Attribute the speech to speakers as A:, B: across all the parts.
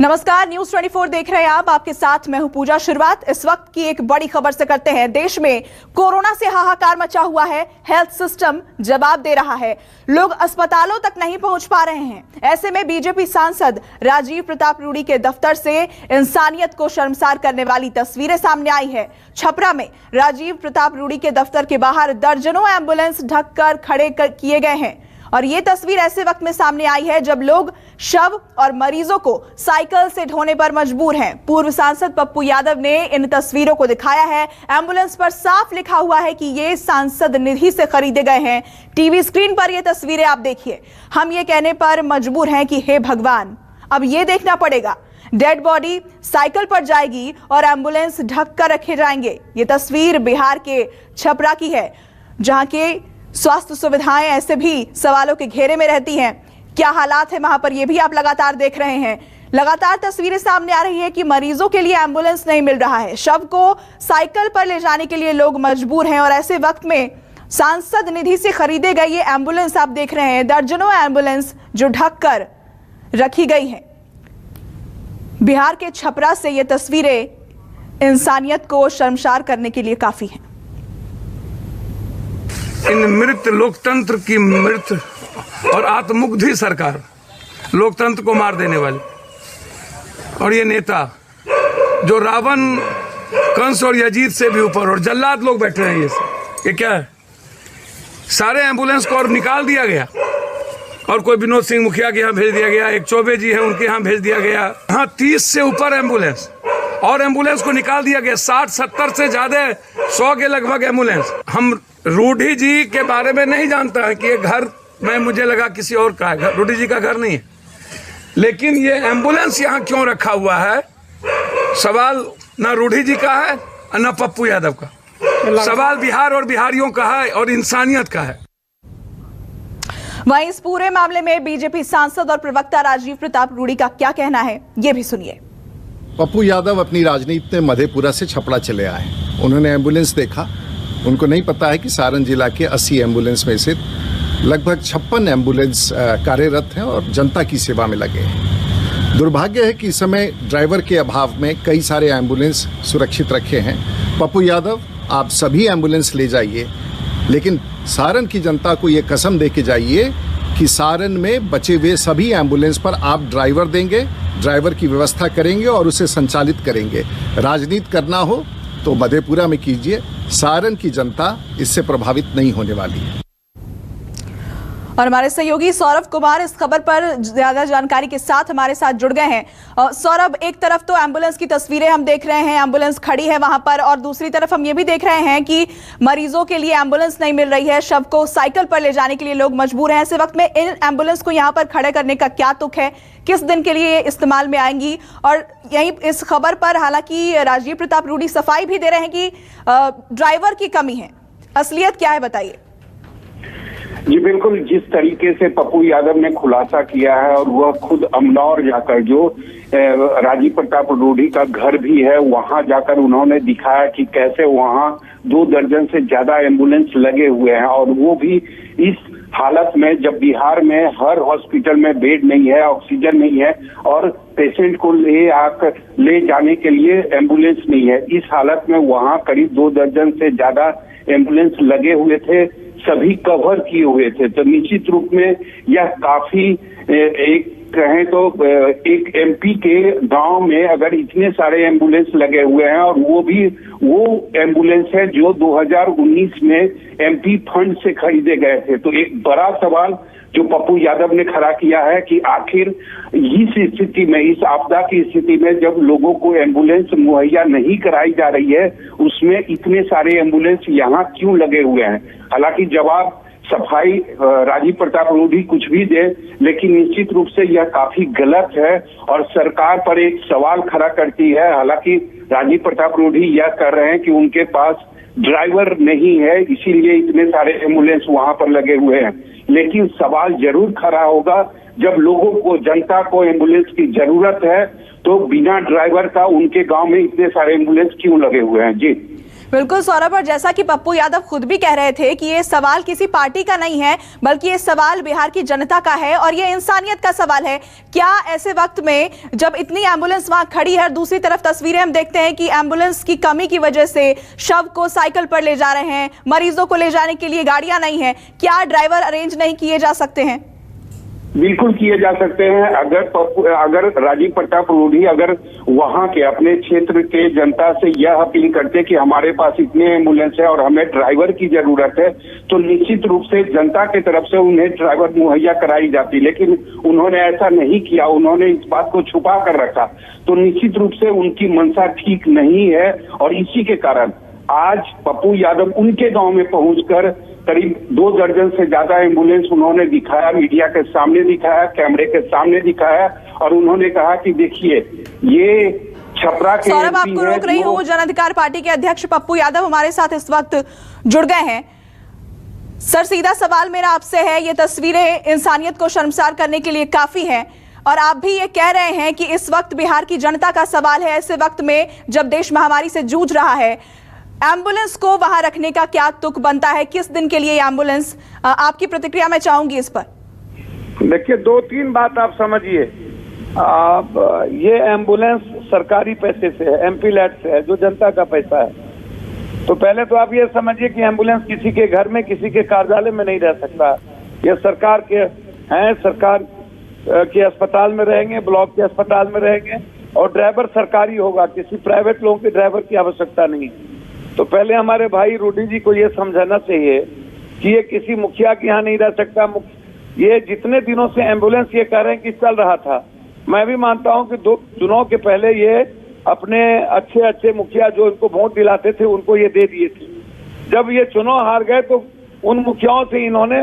A: नमस्कार, न्यूज 24 देख रहे हैं आप। आपके साथ मैं हूं पूजा। शुरुआत इस वक्त की एक बड़ी खबर से करते हैं। देश में कोरोना से हाहाकार मचा हुआ है। हेल्थ सिस्टम जवाब दे रहा है। लोग अस्पतालों तक नहीं पहुंच पा रहे हैं। ऐसे में बीजेपी सांसद राजीव प्रताप रूडी के दफ्तर से इंसानियत को शर्मसार करने वाली तस्वीरें सामने आई है। छपरा में राजीव प्रताप रूडी के दफ्तर के बाहर दर्जनों एम्बुलेंस ढककर खड़े किए गए हैं और ये तस्वीर ऐसे वक्त में सामने आई है जब लोग शव और मरीजों को साइकिल से ढोने पर मजबूर हैं। पूर्व सांसद पप्पू यादव ने इन तस्वीरों को दिखाया है। एम्बुलेंस पर साफ लिखा हुआ है कि ये सांसद निधि से खरीदे गए हैं। टीवी स्क्रीन पर ये तस्वीरें आप देखिए। हम ये कहने पर मजबूर हैं कि हे भगवान, अब ये देखना पड़ेगा, डेड बॉडी साइकिल पर जाएगी और एम्बुलेंस ढक कर रखे जाएंगे। ये तस्वीर बिहार के छपरा की है, जहां के स्वास्थ्य सुविधाएं ऐसे भी सवालों के घेरे में रहती हैं। क्या हालात है वहां पर, ये भी आप लगातार देख रहे हैं। लगातार तस्वीरें सामने आ रही है कि मरीजों के लिए एम्बुलेंस नहीं मिल रहा है। शव को साइकिल पर ले जाने के लिए लोग मजबूर हैं और ऐसे वक्त में सांसद निधि से खरीदे गए ये एम्बुलेंस आप देख रहे हैं। दर्जनों एम्बुलेंस जो ढक कर रखी गई हैं। बिहार के छपरा से ये तस्वीरें इंसानियत को शर्मसार करने के लिए काफी हैं।
B: इन मृत लोकतंत्र की मृत और आत्ममुग्धी सरकार, लोकतंत्र को मार देने वाली, और ये नेता जो रावण, कंस और यजीद से भी ऊपर और जल्लाद लोग बैठे हैं, ये क्या है? सारे एम्बुलेंस को और निकाल दिया गया और कोई विनोद सिंह मुखिया के यहाँ भेज दिया गया, एक चौबे जी है उनके यहाँ भेज दिया गया। हाँ, 30 से ऊपर एम्बुलेंस और एम्बुलेंस को निकाल दिया गया। 60-70 से ज्यादा, 100 के लगभग एम्बुलेंस। हम रूडी जी के बारे में नहीं जानता है कि ये घर में, मुझे लगा किसी और का है, रूडी जी का घर नहीं है, लेकिन ये एम्बुलेंस यहाँ क्यों रखा हुआ है, सवाल ना रूडी जी का है ना पप्पू यादव का, सवाल बिहार और बिहारियों का है और इंसानियत का है।
A: वहीं इस पूरे मामले में बीजेपी सांसद और प्रवक्ता राजीव प्रताप रूडी का क्या कहना है, ये भी सुनिए।
C: पप्पू यादव अपनी राजनीति में मधेपुरा से छपरा चले आए। उन्होंने एम्बुलेंस देखा। उनको नहीं पता है कि सारण जिला के 80 एम्बुलेंस में से लगभग 56 एम्बुलेंस कार्यरत हैं और जनता की सेवा में लगे हैं। दुर्भाग्य है कि इस समय ड्राइवर के अभाव में कई सारे एम्बुलेंस सुरक्षित रखे हैं। पप्पू यादव, आप सभी एम्बुलेंस ले जाइए, लेकिन सारण की जनता को ये कसम दे के जाइए कि सारण में बचे हुए सभी एम्बुलेंस पर आप ड्राइवर देंगे, ड्राइवर की व्यवस्था करेंगे और उसे संचालित करेंगे। राजनीति करना हो तो मधेपुरा में कीजिए। सारण की जनता इससे प्रभावित नहीं होने वाली है।
A: और हमारे सहयोगी सौरभ कुमार इस खबर पर ज्यादा जानकारी के साथ हमारे साथ जुड़ गए हैं। सौरभ, एक तरफ तो एम्बुलेंस की तस्वीरें हम देख रहे हैं, एम्बुलेंस खड़ी है वहां पर, और दूसरी तरफ हम ये भी देख रहे हैं कि मरीजों के लिए एम्बुलेंस नहीं मिल रही है। शव को साइकिल पर ले जाने के लिए लोग मजबूर हैं। ऐसे वक्त में इन एम्बुलेंस को यहाँ पर खड़े करने का क्या तुक है, किस दिन के लिए इस्तेमाल में आएंगी? और यही इस खबर पर हालांकि राजीव प्रताप रूडी सफाई भी दे रहे हैं कि ड्राइवर की कमी है। असलियत क्या है, बताइए।
D: जी बिल्कुल, जिस तरीके से पप्पू यादव ने खुलासा किया है और वह खुद अमनौर जाकर, जो राजीव प्रताप रूडी का घर भी है, वहां जाकर उन्होंने दिखाया कि कैसे वहां 2 दर्जन से ज्यादा एम्बुलेंस लगे हुए हैं, और वो भी इस हालत में जब बिहार में हर हॉस्पिटल में बेड नहीं है, ऑक्सीजन नहीं है और पेशेंट को ले जाने के लिए एम्बुलेंस नहीं है। इस हालत में वहां करीब 2 दर्जन से ज्यादा एम्बुलेंस लगे हुए थे, सभी कवर किए हुए थे। तो निश्चित रूप में यह काफी, एक कहें तो एक एमपी के गांव में अगर इतने सारे एम्बुलेंस लगे हुए हैं, और वो एम्बुलेंस है जो 2019 में एमपी फंड से खरीदे गए थे, तो एक बड़ा सवाल जो पप्पू यादव ने खड़ा किया है कि आखिर इस स्थिति में, इस आपदा की स्थिति में जब लोगों को एम्बुलेंस मुहैया नहीं कराई जा रही है, उसमें इतने सारे एम्बुलेंस यहाँ क्यों लगे हुए हैं? हालांकि जवाब सफाई राजीव प्रताप रूडी कुछ भी दे, लेकिन निश्चित रूप से यह काफी गलत है और सरकार पर एक सवाल खड़ा करती है। हालांकि राजीव प्रताप रूडी यह कर रहे हैं कि उनके पास ड्राइवर नहीं है, इसीलिए इतने सारे एम्बुलेंस वहां पर लगे हुए हैं, लेकिन सवाल जरूर खड़ा होगा जब लोगों को, जनता को एम्बुलेंस की जरूरत है, तो बिना ड्राइवर का उनके गांव में इतने सारे एम्बुलेंस क्यों लगे हुए हैं? जी
A: बिल्कुल सौरभ, और जैसा कि पप्पू यादव खुद भी कह रहे थे कि ये सवाल किसी पार्टी का नहीं है, बल्कि ये सवाल बिहार की जनता का है और ये इंसानियत का सवाल है। क्या ऐसे वक्त में जब इतनी एम्बुलेंस वहां खड़ी है और दूसरी तरफ तस्वीरें हम देखते हैं कि एम्बुलेंस की कमी की वजह से शव को साइकिल पर ले जा रहे हैं, मरीजों को ले जाने के लिए गाड़ियां नहीं है, क्या ड्राइवर अरेंज नहीं किए जा सकते हैं?
D: बिल्कुल किए जा सकते हैं। अगर राजीव प्रताप रूढ़ी अगर वहां के अपने क्षेत्र के जनता से यह अपील करते कि हमारे पास इतने एम्बुलेंस है और हमें ड्राइवर की जरूरत है, तो निश्चित रूप से जनता की तरफ से उन्हें ड्राइवर मुहैया कराई जाती। लेकिन उन्होंने ऐसा नहीं किया, उन्होंने इस बात को छुपा कर रखा। तो निश्चित रूप से उनकी मंशा ठीक नहीं है और इसी के कारण आज पप्पू यादव उनके गांव में पहुंचकर करीब 2 दर्जन से ज्यादा एम्बुलेंस उन्होंने दिखाया, मीडिया के सामने दिखाया, कैमरे के सामने दिखाया और उन्होंने कहा कि देखिए ये छपरा के
A: सौरभ, आपको रोक रही हूँ। जन अधिकार पार्टी के अध्यक्ष पप्पू यादव हमारे साथ इस वक्त जुड़ गए हैं। सर, सीधा सवाल मेरा आपसे है, ये तस्वीरें इंसानियत को शर्मसार करने के लिए काफी हैं और आप भी ये कह रहे हैं कि इस वक्त बिहार की जनता का सवाल है, ऐसे वक्त में जब देश महामारी से जूझ रहा है, एम्बुलेंस को वहां रखने का क्या तुक बनता है? किस दिन के लिए एम्बुलेंस? आपकी प्रतिक्रिया मैं चाहूंगी इस पर।
E: देखिए, 2-3 बात आप समझिए। ये एम्बुलेंस सरकारी पैसे से है, एमपी लैट से है, जो जनता का पैसा है। तो पहले तो आप ये समझिए कि एम्बुलेंस किसी के घर में, किसी के कार्यालय में नहीं रह सकता। ये सरकार के हैं, सरकार के अस्पताल में रहेंगे, ब्लॉक के अस्पताल में रहेंगे और ड्राइवर सरकारी होगा, किसी प्राइवेट लोगों के ड्राइवर की आवश्यकता नहीं। तो पहले हमारे भाई रूडी जी को ये समझाना चाहिए कि ये किसी मुखिया के यहाँ नहीं रह सकता। ये जितने दिनों से एम्बुलेंस ये कह रहे हैं कि चल रहा था, मैं भी मानता हूँ कि 2 चुनाव के पहले ये अपने अच्छे मुखिया जो इनको वोट दिलाते थे उनको ये दे दिए थे। जब ये चुनाव हार गए तो उन मुखियाओं से इन्होंने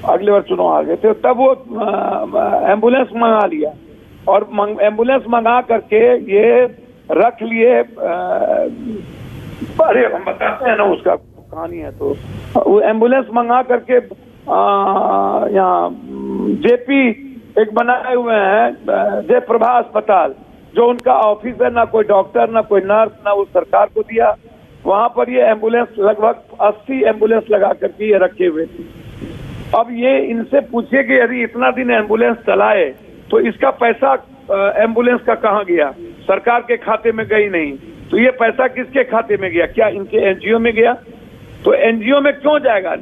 E: अगले बार चुनाव हार गए थे तब वो एम्बुलेंस मंगा लिया और एम्बुलेंस मंगा करके ये रख लिए। अरे हम बताते हैं ना, उसका कहानी है। तो वो एम्बुलेंस मंगा करके यहाँ जेपी एक बनाए हुए हैं, जयप्रभा अस्पताल, जो उनका ऑफिस है, ना कोई डॉक्टर ना कोई नर्स, ना वो सरकार को दिया। वहां पर ये एम्बुलेंस लगभग 80 एम्बुलेंस लगा करके ये रखे हुए थे। अब ये इनसे पूछिए कि यदि इतना दिन एम्बुलेंस चलाए तो इसका पैसा एम्बुलेंस का कहाँ गया? सरकार के खाते में गई नहीं, तो ये पैसा किसके खाते में गया? क्या इनके एनजीओ में गया? तो एनजीओ में क्यों जाएगा?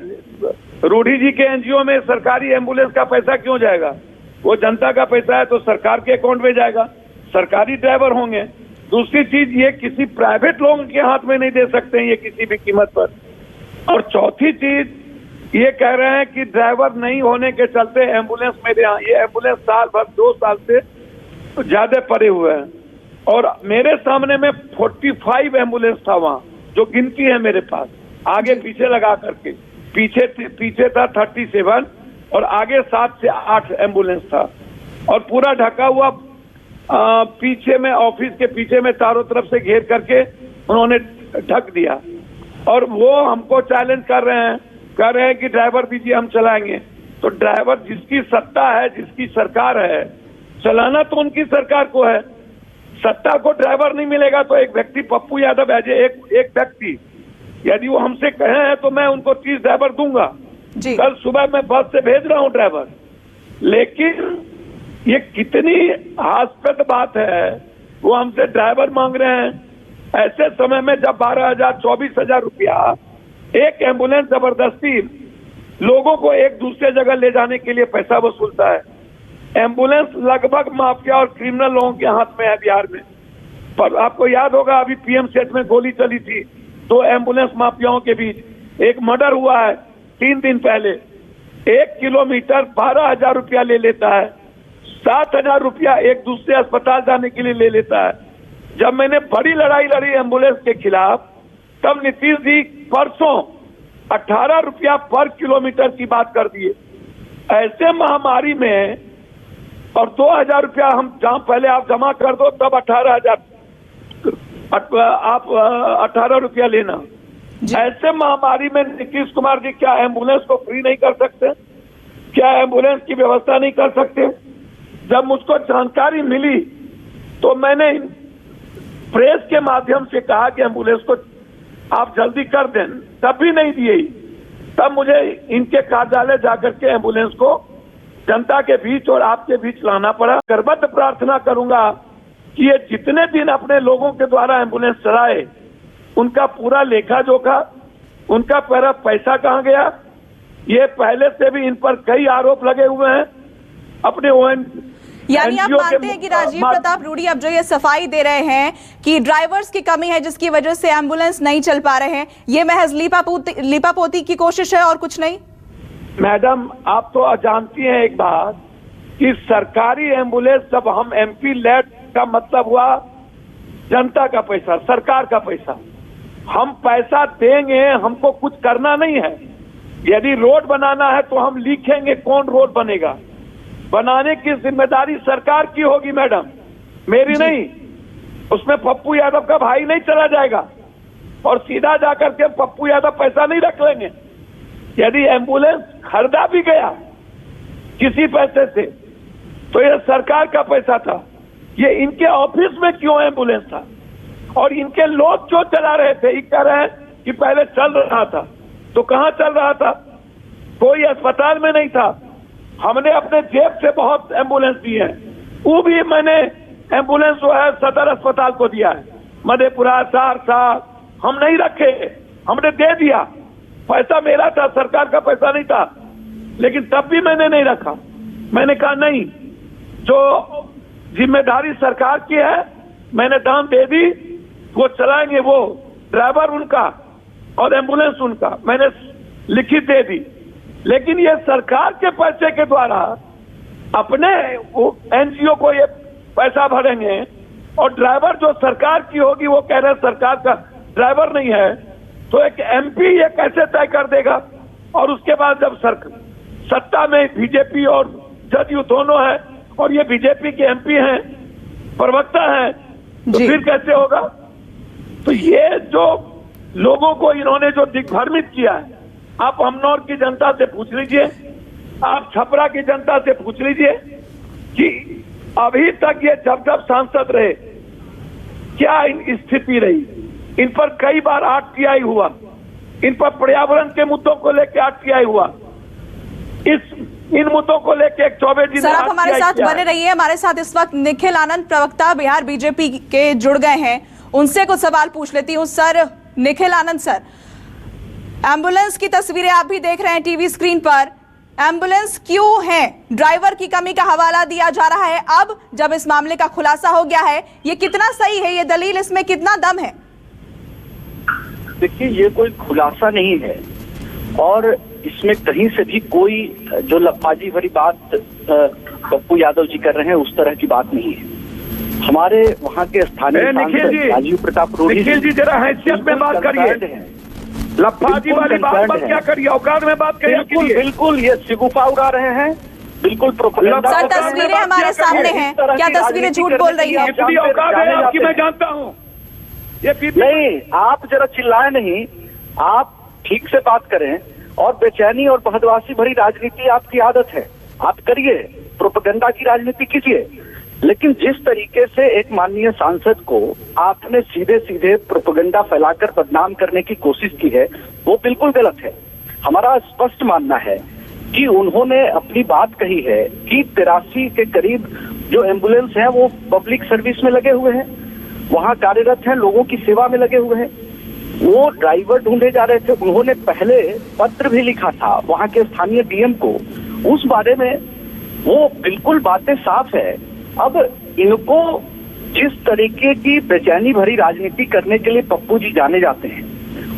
E: रूढ़ी जी के एनजीओ में सरकारी एम्बुलेंस का पैसा क्यों जाएगा? वो जनता का पैसा है तो सरकार के अकाउंट में जाएगा, सरकारी ड्राइवर होंगे। दूसरी चीज, ये किसी प्राइवेट लोगों के हाथ में नहीं दे सकते हैं ये किसी भी कीमत पर। और चौथी चीज, ये कह रहे हैं कि ड्राइवर नहीं होने के चलते एम्बुलेंस मेरे यहाँ, ये एम्बुलेंस साल भर 2 साल से ज्यादा पड़े हुए हैं और मेरे सामने में 45 एम्बुलेंस था वहाँ, जो गिनती है मेरे पास, आगे पीछे लगा करके। पीछे था 37 और आगे 7 से 8 एम्बुलेंस था और पूरा ढका हुआ। पीछे में ऑफिस के पीछे में चारों तरफ से घेर करके उन्होंने ढक दिया और वो हमको चैलेंज कर रहे हैं कि ड्राइवर दीजिए, हम चलाएंगे। तो ड्राइवर जिसकी सत्ता है, जिसकी सरकार है, चलाना तो उनकी सरकार को है। सत्ता को ड्राइवर नहीं मिलेगा तो एक व्यक्ति, पप्पू यादव है, एक व्यक्ति यदि वो हमसे कहे हैं तो मैं उनको 30 ड्राइवर दूंगा। कल सुबह मैं बस से भेज रहा हूं ड्राइवर। लेकिन ये कितनी हास्यास्पद बात है, वो हमसे ड्राइवर मांग रहे हैं ऐसे समय में जब 12,000 24,000 रुपया एक एम्बुलेंस जबरदस्ती लोगों को एक दूसरे जगह ले जाने के लिए पैसा वसूलता है। एम्बुलेंस लगभग माफिया और क्रिमिनल लोगों के हाथ में है बिहार में। पर आपको याद होगा अभी पीएम सेट में गोली चली थी 2 एम्बुलेंस माफियाओं के बीच, एक मर्डर हुआ है 3 दिन पहले। 1 किलोमीटर 12,000 रुपया ले लेता है, 7,000 रुपया एक दूसरे अस्पताल जाने के लिए ले लेता है। जब मैंने बड़ी लड़ाई लड़ी एम्बुलेंस के खिलाफ, तब नीतीश जी परसों 18 रुपया पर किलोमीटर की बात कर दिए। ऐसे महामारी में और 2,000 रुपया हम पहले आप जमा कर दो तब 18,000 आप 18 रुपया लेना। ऐसे महामारी में नीतीश कुमार जी क्या एम्बुलेंस को फ्री नहीं कर सकते? क्या एम्बुलेंस की व्यवस्था नहीं कर सकते? जब मुझको जानकारी मिली तो मैंने प्रेस के माध्यम से कहा कि एम्बुलेंस को आप जल्दी कर दें, तब भी नहीं दिए। तब मुझे इनके कार्यालय जाकर के एम्बुलेंस को जनता के बीच और आपके बीच लाना पड़ा। करबद्ध प्रार्थना करूंगा कि ये जितने दिन अपने लोगों के द्वारा एम्बुलेंस चलाए, उनका पूरा लेखा जोखा, उनका पूरा पैसा कहाँ गया, ये पहले से भी इन पर कई आरोप लगे हुए हैं। अपने
A: यानी आप मानते हैं कि राजीव प्रताप रूडी अब जो ये सफाई दे रहे हैं कि ड्राइवर्स की कमी है जिसकी वजह से एम्बुलेंस नहीं चल पा रहे हैं, ये महज लीपापोती की कोशिश है और कुछ नहीं?
E: मैडम, आप तो जानती हैं एक बात कि सरकारी एम्बुलेंस, जब हम एमपी लेड का मतलब हुआ जनता का पैसा, सरकार का पैसा। हम पैसा देंगे, हमको कुछ करना नहीं है। यदि रोड बनाना है तो हम लिखेंगे कौन रोड बनेगा, बनाने की जिम्मेदारी सरकार की होगी मैडम, मेरी नहीं। उसमें पप्पू यादव का भाई नहीं चला जाएगा और सीधा जाकर के पप्पू यादव पैसा नहीं रख लेंगे। यदि एम्बुलेंस खरीदा भी गया किसी पैसे से तो यह सरकार का पैसा था। ये इनके ऑफिस में क्यों एम्बुलेंस था? और इनके लोग जो चला रहे थे, ये कह रहे हैं कि पहले चल रहा था, तो कहां चल रहा था? कोई अस्पताल में नहीं था। हमने अपने जेब से बहुत एम्बुलेंस दी है, वो भी मैंने एम्बुलेंस जो है सदर अस्पताल को दिया है, मधेपुरा, सहरसा, हम नहीं रखे, हमने दे दिया। पैसा मेरा था, सरकार का पैसा नहीं था, लेकिन तब भी मैंने नहीं रखा। मैंने कहा नहीं, जो जिम्मेदारी सरकार की है, मैंने दाम दे दी, वो चलाएंगे, वो ड्राइवर उनका और एम्बुलेंस उनका, मैंने लिखित दे दी। लेकिन ये सरकार के पैसे के द्वारा अपने एनजीओ को ये पैसा भरेंगे और ड्राइवर जो सरकार की होगी वो कह रहे हैं सरकार का ड्राइवर नहीं है, तो एक एमपी ये कैसे तय कर देगा? और उसके बाद जब सत्ता में बीजेपी और जदयू दोनों है और ये बीजेपी के एमपी हैं, प्रवक्ता हैं, तो फिर कैसे होगा? तो ये जो लोगों को इन्होंने जो दिग्भ्रमित किया है, आप हमनौर की जनता से पूछ लीजिए, आप छपरा की जनता से पूछ लीजिए कि अभी तक ये जब सांसद रहे क्या इन स्थिति रही। इन पर कई बार आरटीआई हुआ, इन पर पर्यावरण के मुद्दों को लेकर आरटीआई हुआ, इन मुद्दों को लेकर 24 दिन।
A: सर, आप हमारे साथ बने रहिए। हमारे साथ इस वक्त निखिल आनंद, प्रवक्ता बिहार बीजेपी के, जुड़ गए हैं। उनसे कुछ सवाल पूछ लेती हूँ। Sir, Nikhil Anand sir, ambulance की तस्वीरें आप भी देख रहे हैं टीवी स्क्रीन पर। एम्बुलेंस क्यों है? ड्राइवर की कमी का हवाला दिया जा रहा है। अब जब इस मामले का खुलासा हो गया है, ये कितना सही है? ये दलील, इसमें कितना दम है?
F: देखिए, ये कोई खुलासा नहीं है और इसमें कहीं से भी कोई जो लफाजी भरी बात पप्पू यादव जी कर रहे हैं उस तरह की बात नहीं है। हमारे वहाँ के स्थानीय सांसद राजीव प्रताप रूडी,
E: निखिल जी जरा हैसियत में बात करिए, लफाजी वाली बात मत क्या करिए, औकात में बात करिए।
F: बिल्कुल बिल्कुल, ये सिगुफा उड़ा रहे हैं, बिल्कुल प्रोपेगेंडा।
A: सर, तस्वीरें हमारे सामने हैं, क्या तस्वीरें झूठ बोल रही हैं?
E: कितनी औकात है आपकी मैं जानता हूँ।
F: नहीं, आप जरा चिल्लाए नहीं, आप ठीक से बात करें। और बेचैनी और बहदवासी भरी राजनीति आपकी आदत है, आप करिए, प्रोपेगेंडा की राजनीति कीजिए, लेकिन जिस तरीके से एक माननीय सांसद को आपने सीधे सीधे प्रोपेगेंडा फैलाकर बदनाम करने की कोशिश की है, वो बिल्कुल गलत है। हमारा स्पष्ट मानना है कि उन्होंने अपनी बात कही है कि 83 के करीब जो एम्बुलेंस है वो पब्लिक सर्विस में लगे हुए हैं, वहां कार्यरत हैं, लोगों की सेवा में लगे हुए हैं, वो ड्राइवर ढूंढे जा रहे थे। उन्होंने पहले पत्र भी लिखा था वहां के स्थानीय डीएम को, उस बारे में वो बिल्कुल बातें साफ है। अब इनको जिस तरीके की बेचैनी भरी राजनीति करने के लिए पप्पू जी जाने जाते हैं,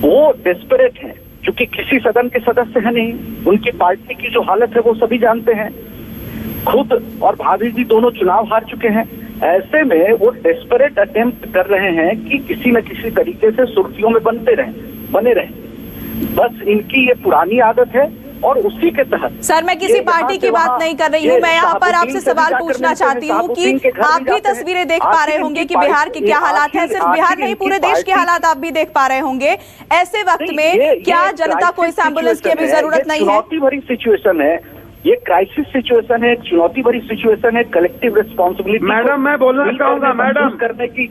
F: वो डेस्परेट हैं, क्योंकि किसी सदन के सदस्य हैं नहीं, उनकी पार्टी की जो हालत है वो सभी जानते हैं, खुद और भाभी जी दोनों चुनाव हार चुके हैं। ऐसे में वो डेस्परेट अटेम्प्ट कर रहे हैं कि किसी न किसी तरीके से सुर्खियों में बने रहें। बस इनकी ये पुरानी आदत है और उसी के तहत।
A: सर, मैं किसी पार्टी की बात नहीं कर रही हूँ, मैं यहाँ पर आपसे सवाल पूछना चाहती हूँ कि आप भी तस्वीरें देख पा रहे होंगे कि बिहार के क्या हालात हैं। सिर्फ बिहार नहीं, पूरे देश के हालात आप भी देख पा रहे होंगे। ऐसे वक्त में क्या जनता को इस एम्बुलेंस की अभी जरूरत नहीं है?
F: चुनौती भरी सिचुएशन है, ये क्राइसिस सिचुएशन है, चुनौती भरी सिचुएशन है, कलेक्टिव रिस्पॉन्सिबिलिटी।
E: मैडम, मैं बोलना चाहूंगा मैडम,
F: करने की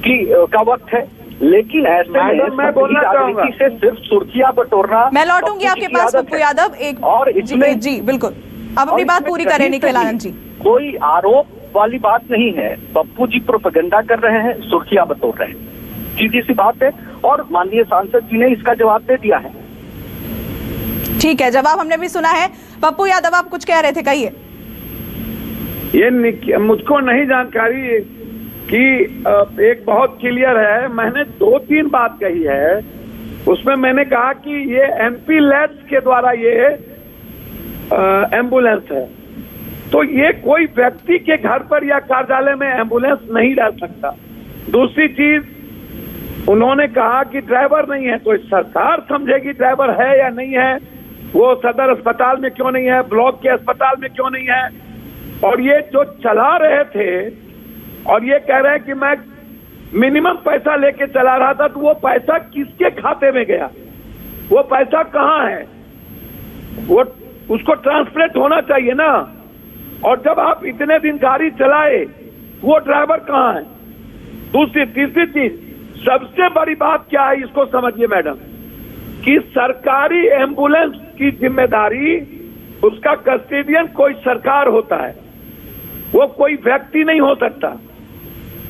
F: का वक्त है। लेकिन ऐसे में
E: मैडम, मैं बोलना चाहूंगा।
F: राजनीति से सिर्फ सुर्खियां बटोरना,
A: मैं लौटूंगी आपके पास पप्पू यादव
F: और इसमें
A: जी बिल्कुल, अब अपनी बात पूरी करें निखिल आनंद जी।
F: कोई आरोप वाली बात नहीं है। पप्पू जी प्रोपेगेंडा कर रहे हैं, सुर्खियां बटोर रहे हैं, सीधी सी बात है। और माननीय सांसद जी ने इसका जवाब दे दिया है।
A: ठीक है, जवाब हमने भी सुना है। पप्पू यादव आप कुछ कह रहे थे, कहिए।
E: ये मुझको नहीं जानकारी कि एक बहुत क्लियर है, मैंने 2-3 बात कही है। उसमें मैंने कहा कि ये एमपी लैब्स के द्वारा ये एम्बुलेंस है, तो ये कोई व्यक्ति के घर पर या कार्यालय में एम्बुलेंस नहीं डाल सकता। दूसरी चीज, उन्होंने कहा कि ड्राइवर नहीं है, तो सरकार समझेगी ड्राइवर है या नहीं है, वो सदर अस्पताल में क्यों नहीं है, ब्लॉक के अस्पताल में क्यों नहीं है। और ये जो चला रहे थे और ये कह रहे हैं कि मैं मिनिमम पैसा लेके चला रहा था, तो वो पैसा किसके खाते में गया, वो पैसा कहाँ है, वो उसको ट्रांसपेरेंट होना चाहिए ना। और जब आप इतने दिन गाड़ी चलाए, वो ड्राइवर कहाँ है। तीसरी चीज, सबसे बड़ी बात क्या है, इसको समझिए मैडम, कि सरकारी एम्बुलेंस की जिम्मेदारी, उसका कस्टोडियन कोई सरकार होता है, वो कोई व्यक्ति नहीं हो सकता,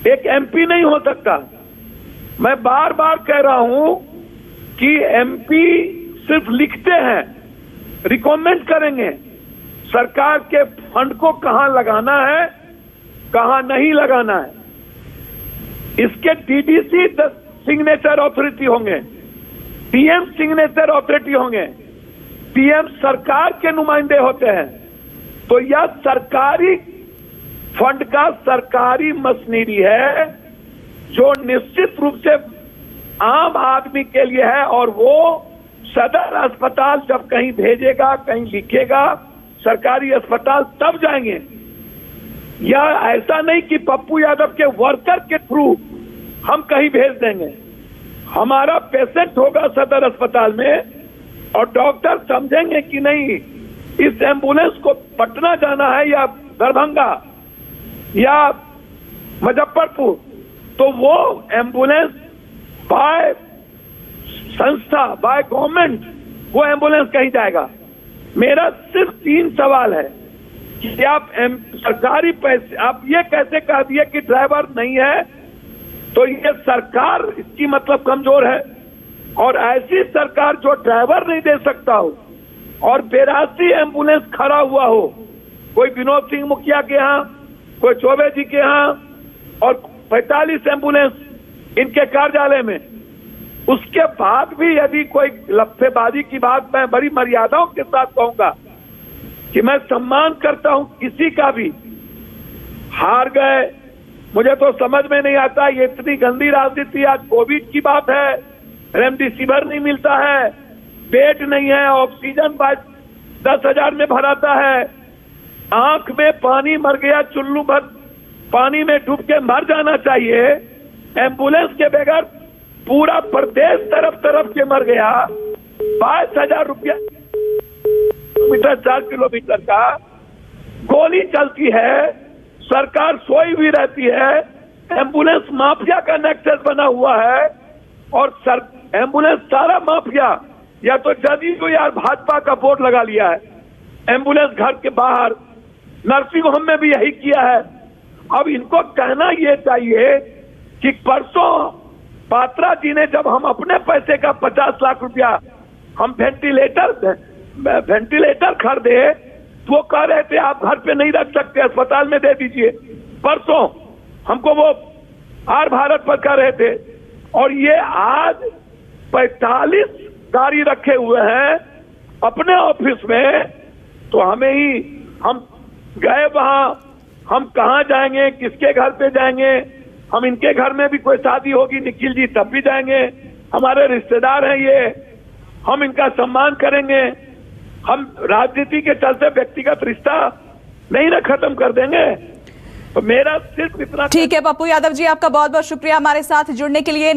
E: एक एमपी नहीं हो सकता। मैं बार बार कह रहा हूं कि एमपी सिर्फ लिखते हैं, रिकमेंड करेंगे सरकार के फंड को कहां लगाना है, कहां नहीं लगाना है। इसके डीडीसी सिग्नेचर अथॉरिटी होंगे, पीएम सिग्नेचर अथॉरिटी होंगे, पीएम सरकार के नुमाइंदे होते हैं। तो यह सरकारी फंड का सरकारी मशीनरी है जो निश्चित रूप से आम आदमी के लिए है, और वो सदर अस्पताल जब कहीं भेजेगा, कहीं लिखेगा, सरकारी अस्पताल तब जाएंगे। या ऐसा नहीं कि पप्पू यादव के वर्कर के थ्रू हम कहीं भेज देंगे। हमारा पेशेंट होगा सदर अस्पताल में और डॉक्टर समझेंगे कि नहीं इस एम्बुलेंस को पटना जाना है या दरभंगा या मुजफ्फरपुर, तो वो एम्बुलेंस बाय संस्था, बाय गवर्नमेंट वो एम्बुलेंस कहीं जाएगा। मेरा सिर्फ 3 सवाल है कि आप सरकारी पैसे, आप ये कैसे कह दिए कि ड्राइवर नहीं है, तो ये सरकार इसकी मतलब कमजोर है। और ऐसी सरकार जो ड्राइवर नहीं दे सकता हो और 82 एम्बुलेंस खड़ा हुआ हो, कोई विनोद सिंह मुखिया के यहाँ, कोई चौबे जी के यहाँ, और 45 एम्बुलेंस इनके कार्यालय में, उसके बाद भी यदि कोई लफ्फेबाजी की बात, मैं बड़ी मर्यादाओं के साथ कहूंगा कि मैं सम्मान करता हूं किसी का भी, हार गए, मुझे तो समझ में नहीं आता ये इतनी गंदी राजनीति। आज कोविड की बात है, रेमडेसिविर नहीं मिलता है, बेड नहीं है, ऑक्सीजन 10,000 में भराता है, आंख में पानी, मर गया, चुल्लू भर पानी में डूब के मर जाना चाहिए, एम्बुलेंस के बगैर पूरा प्रदेश तरफ के मर गया। 22,000 रुपया मीटर 4 किलोमीटर का गोली चलती है, सरकार सोई भी रहती है, एम्बुलेंस माफिया का नेक्सस बना हुआ है। और एम्बुलेंस सारा माफिया, या तो जदयू या भाजपा का बोर्ड लगा लिया है एम्बुलेंस घर के बाहर। नर्सिंग होम में भी यही किया है। अब इनको कहना ये चाहिए कि परसों पात्रा जी ने, जब हम अपने पैसे का 50 लाख रुपया हम वेंटिलेटर खरीदे, तो वो कह रहे थे आप घर पे नहीं रख सकते, अस्पताल में दे दीजिए। परसों हमको वो आर भारत पर कह रहे थे, और ये आज 45 गाड़ी रखे हुए हैं अपने ऑफिस में। तो हमें ही, हम गए वहां, हम कहाँ जाएंगे, किसके घर पे जाएंगे, हम इनके घर में भी कोई शादी होगी निखिल जी तब भी जाएंगे, हमारे रिश्तेदार हैं ये, हम इनका सम्मान करेंगे। हम राजनीति के चलते व्यक्तिगत रिश्ता नहीं ना खत्म कर देंगे। तो मेरा सिर्फ इतना।
A: ठीक है पप्पू यादव जी, आपका बहुत बहुत शुक्रिया हमारे साथ जुड़ने के लिए।